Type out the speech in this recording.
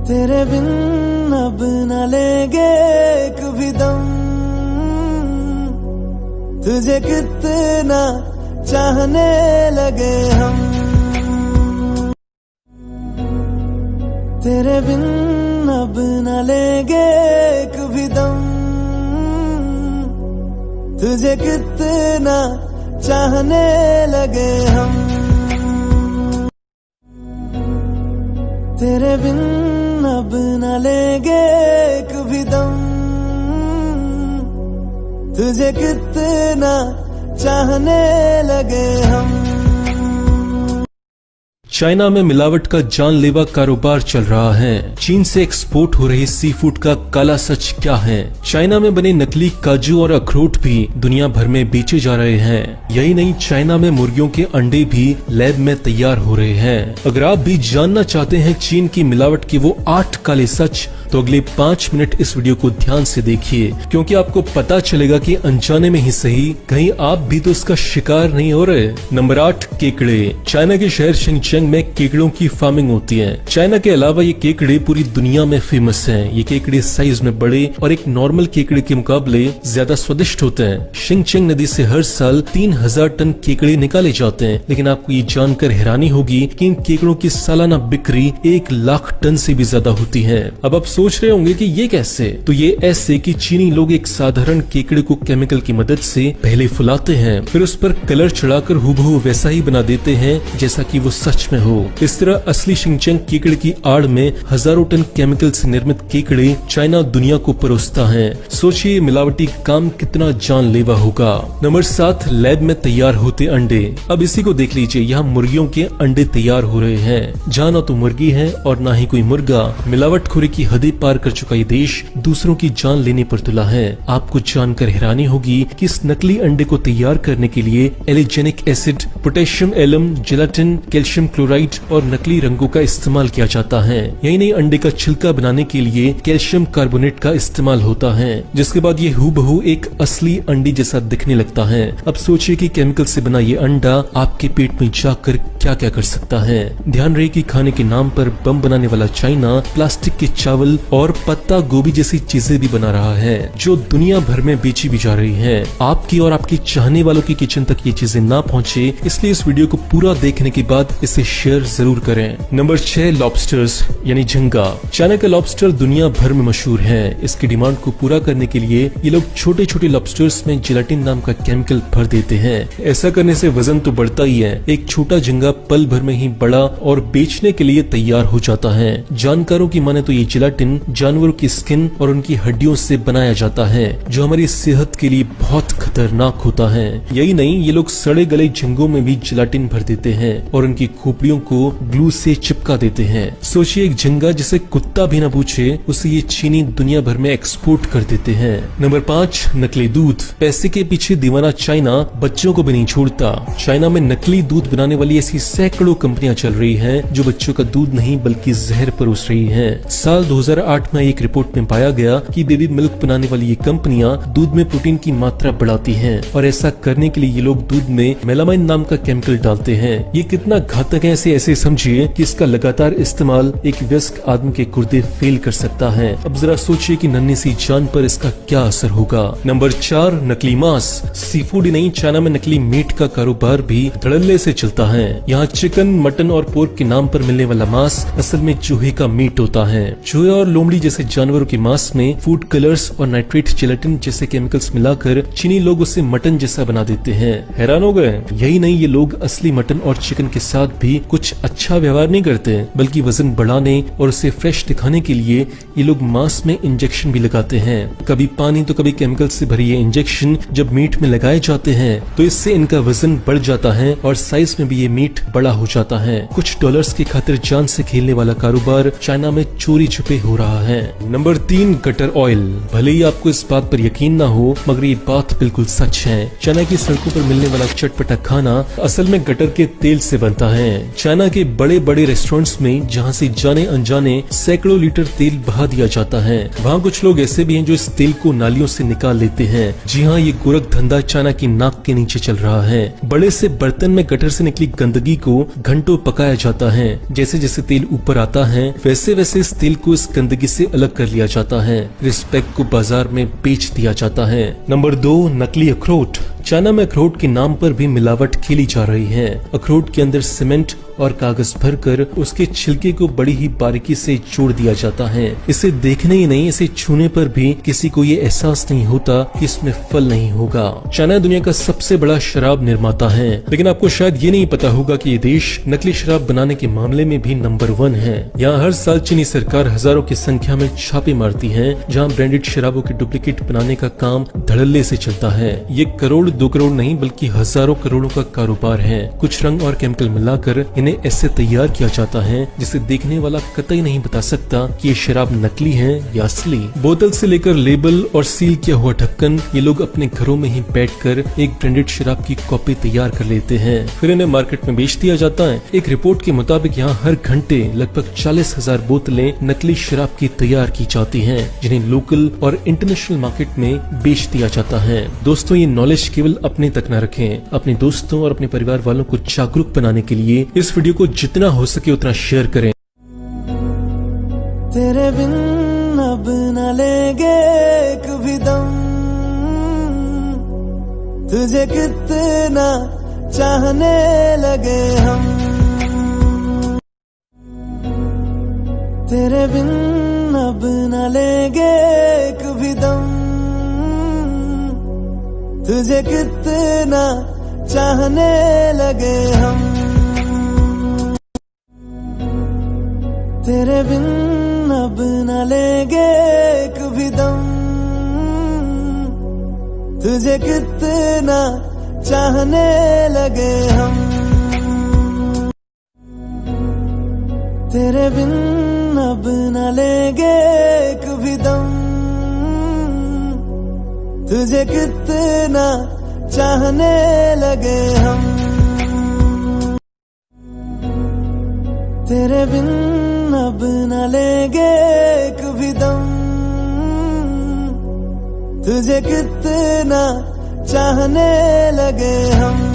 तेरे बिन अब न लेंगे एक भी दम, तुझे कितना चाहने लगे हम। तेरे बिन अब न लेंगे एक भी दम, तुझे कितना चाहने लगे हम। तेरे बिन अब न लेंगे एक भी दम, तुझे कितना चाहने लगे हम। चाइना में मिलावट का जानलेवा कारोबार चल रहा है। चीन से एक्सपोर्ट हो रही सी फूड का काला सच क्या है? चाइना में बने नकली काजू और अखरोट भी दुनिया भर में बेचे जा रहे हैं। यही नहीं, चाइना में मुर्गियों के अंडे भी लैब में तैयार हो रहे हैं। अगर आप भी जानना चाहते हैं चीन की मिलावट के वो 8 काले सच, तो अगले 5 मिनट इस वीडियो को ध्यान से देखिए, क्योंकि आपको पता चलेगा कि अनजाने में ही सही, कहीं आप भी तो इसका शिकार नहीं हो रहे। नंबर 8, केकड़े। चाइना के शहर शिनचेंग में केकड़ों की फार्मिंग होती है। चाइना के अलावा ये केकड़े पूरी दुनिया में फेमस हैं। ये केकड़े साइज में बड़े और एक नॉर्मल केकड़े के मुकाबले ज्यादा स्वादिष्ट होते हैं। शिनचेंग नदी से हर साल 3000 टन केकड़े निकाले जाते हैं, लेकिन आपको ये जानकर हैरानी होगी कि इन केकड़ों की सालाना बिक्री 1 लाख टन से भी ज्यादा होती है। अब आप सोच रहे होंगे कि ये कैसे? तो ये ऐसे कि चीनी लोग एक साधारण केकड़े को केमिकल की मदद से पहले फुलाते हैं, फिर उस पर कलर चढ़ाकर हूबहू वैसा ही बना देते हैं जैसा कि वो सच में हो। इस तरह असली शिनचेंग केकड़े की आड़ में हजारों टन केमिकल से निर्मित केकड़े चाइना दुनिया को परोसता है। सोचिए मिलावटी काम कितना जानलेवा होगा। नंबर 7, लैब में तैयार होते अंडे। अब इसी को देख लीजिए, यहाँ मुर्गियों के अंडे तैयार हो रहे हैं। जहाँ ना तो मुर्गी है और ना ही कोई मुर्गा। मिलावटखोरी की हदें पार कर चुका ये देश दूसरों की जान लेने पर तुला है। आपको जानकर हैरानी होगी कि इस नकली अंडे को तैयार करने के लिए alginic acid, potassium alum, gelatin, calcium chloride और नकली रंगों का इस्तेमाल किया जाता है। यही नहीं, अंडे का छिलका बनाने के लिए कैल्शियम कार्बोनेट का इस्तेमाल होता है, जिसके बाद ये हूबहू एक असली अंडे जैसा दिखने लगता है। अब सोचिए कि केमिकल से बना ये अंडा आपके पेट में जाकर क्या क्या कर सकता है। ध्यान रहे कि खाने के नाम पर बम बनाने वाला चाइना प्लास्टिक के चावल और पत्ता गोभी जैसी चीजें भी बना रहा है, जो दुनिया भर में बेची भी जा रही है। आपकी और आपकी चाहने वालों की किचन तक ये चीजें ना पहुंचे, इसलिए इस वीडियो को पूरा देखने के बाद इसे शेयर जरूर करें। नंबर 6, लॉबस्टर्स यानी झींगा। चाइना का लॉबस्टर दुनिया भर में मशहूर है। इसकी डिमांड को पूरा करने के लिए ये लोग छोटे छोटे लॉबस्टर्स में जेलाटिन नाम का केमिकल भर देते हैं। ऐसा करने से वजन तो बढ़ता ही है, एक छोटा झींगा पल भर में ही बड़ा और बेचने के लिए तैयार हो जाता है। जानकारों की माने तो ये जेलाटिन जानवरों की स्किन और उनकी हड्डियों से बनाया जाता है, जो हमारी सेहत के लिए बहुत खतरनाक होता है। यही नहीं, ये लोग सड़े गले झींगों में भी जेलाटिन भर देते हैं और उनकी खोपड़ियों को ग्लू से चिपका देते हैं। सोचिए, एक झींगा जिसे कुत्ता भी न पूछे, उसे ये चीनी दुनिया भर में एक्सपोर्ट कर देते हैं। नंबर 5, नकली दूध। पैसे के पीछे दीवाना चाइना बच्चों को भी नहीं छोड़ता। चाइना में नकली दूध बनाने वाली ऐसी सैकड़ों कंपनियां चल रही हैं, जो बच्चों का दूध नहीं बल्कि जहर परोस रही हैं। साल 2008 में एक रिपोर्ट में पाया गया कि बेबी मिल्क बनाने वाली ये कंपनियां दूध में प्रोटीन की मात्रा बढ़ाती हैं, और ऐसा करने के लिए ये लोग दूध में मेलामाइन नाम का केमिकल डालते हैं। ये कितना घातक है ऐसे समझिए कि इसका लगातार इस्तेमाल एक वयस्क आदमी के गुर्दे फेल कर सकता है। अब जरा सोचिए कि नन्ही सी जान पर इसका क्या असर होगा। नंबर 4, नकली मांस। सी फूड ही नहीं, चाइना में नकली मीट का कारोबार भी धड़ल्ले से चलता है। यहाँ चिकन, मटन और पोर्क के नाम पर मिलने वाला मांस असल में चूहे का मीट होता है। चूहे और लोमड़ी जैसे जानवरों के मांस में फूड कलर्स और नाइट्रेट जेलाटिन जैसे केमिकल्स मिलाकर चीनी लोग उसे मटन जैसा बना देते हैं। हैरान हो गए? यही नहीं, ये लोग असली मटन और चिकन के साथ भी कुछ अच्छा व्यवहार नहीं करते, बल्कि वजन बढ़ाने और उसे फ्रेश दिखाने के लिए ये लोग मांस में इंजेक्शन भी लगाते हैं। कभी पानी तो कभी केमिकल से भरी ये इंजेक्शन जब मीट में लगाए जाते हैं, तो इससे इनका वजन बढ़ जाता है और साइज में भी ये मीट बड़ा हो जाता है। कुछ डॉलर्स की खातिर जान से खेलने वाला कारोबार चाइना में चोरी छुपे हो रहा है। Number 3, gutter oil. भले ही आपको इस बात पर यकीन ना हो, मगर ये बात बिल्कुल सच है। चाइना की सड़कों पर मिलने वाला चटपटा खाना असल में गटर के तेल से बनता है। चाइना के बड़े बड़े रेस्टोरेंट्स में जहाँ से जाने अनजाने सैकड़ों लीटर तेल बहा दिया जाता है, वहाँ कुछ लोग ऐसे भी हैं जो इस तेल को नालियों से निकाल लेते हैं। जी हाँ, ये गोरख धंधा चाइना की नाक के नीचे चल रहा है। बड़े से बर्तन में गटर से निकली गंदगी को घंटों पकाया जाता है। जैसे जैसे तेल ऊपर आता है वैसे वैसे इस तेल को इस गंदगी से अलग कर लिया जाता है। इस पैक को बाजार में बेच दिया जाता है। नंबर 2, नकली अखरोट। चाइना में अखरोट के नाम पर भी मिलावट खेली जा रही है। अखरोट के अंदर सीमेंट और कागज भरकर उसके छिलके को बड़ी ही बारीकी से जोड़ दिया जाता है। इसे देखने ही नहीं, इसे छूने पर भी किसी को ये एहसास नहीं होता कि इसमें फल नहीं होगा। चाइना दुनिया का सबसे बड़ा शराब निर्माता है, लेकिन आपको शायद ये नहीं पता होगा कि ये देश नकली शराब बनाने के मामले में भी नंबर 1 है। यहाँ हर साल चीनी सरकार हजारों की संख्या में छापे मारती है, जहाँ ब्रांडेड शराबों के डुप्लीकेट बनाने का काम धड़ल्ले से चलता है। ये करोड़ 2 करोड़ नहीं बल्कि हजारों करोड़ों का कारोबार है। कुछ रंग और केमिकल मिलाकर इन्हें ऐसे तैयार किया जाता है जिसे देखने वाला कतई नहीं बता सकता कि ये शराब नकली है या असली। बोतल से लेकर लेबल और सील किया हुआ ढक्कन ये लोग अपने घरों में ही बैठकर एक ब्रांडेड शराब की कॉपी तैयार कर लेते हैं, फिर इन्हें मार्केट में बेच दिया जाता है। एक रिपोर्ट के मुताबिक यहाँ हर घंटे लगभग 40,000 बोतलें नकली शराब की तैयार की जाती हैं, जिन्हें लोकल और इंटरनेशनल मार्केट में बेच दिया जाता है। दोस्तों, ये नॉलेज केवल अपने तक न रखें, अपने दोस्तों और अपने परिवार वालों को जागरूक बनाने के लिए इस वीडियो को जितना हो सके उतना शेयर करें। तेरे बिन अब न लेंगे एक भी दम, तुझे कितना चाहने लगे हम। तेरे बिन अब न लेंगे एक भी दम, तुझे कितना चाहने लगे हम। तेरे बिन अब न लेंगे एक भी दम, तुझे कितना चाहने लगे हम। तेरे बिन अब न लेंगे एक भी दम, तुझे कितना चाहने लगे हम। तेरे बिन अब न लेंगे एक भी दम, तुझे कितना चाहने लगे हम।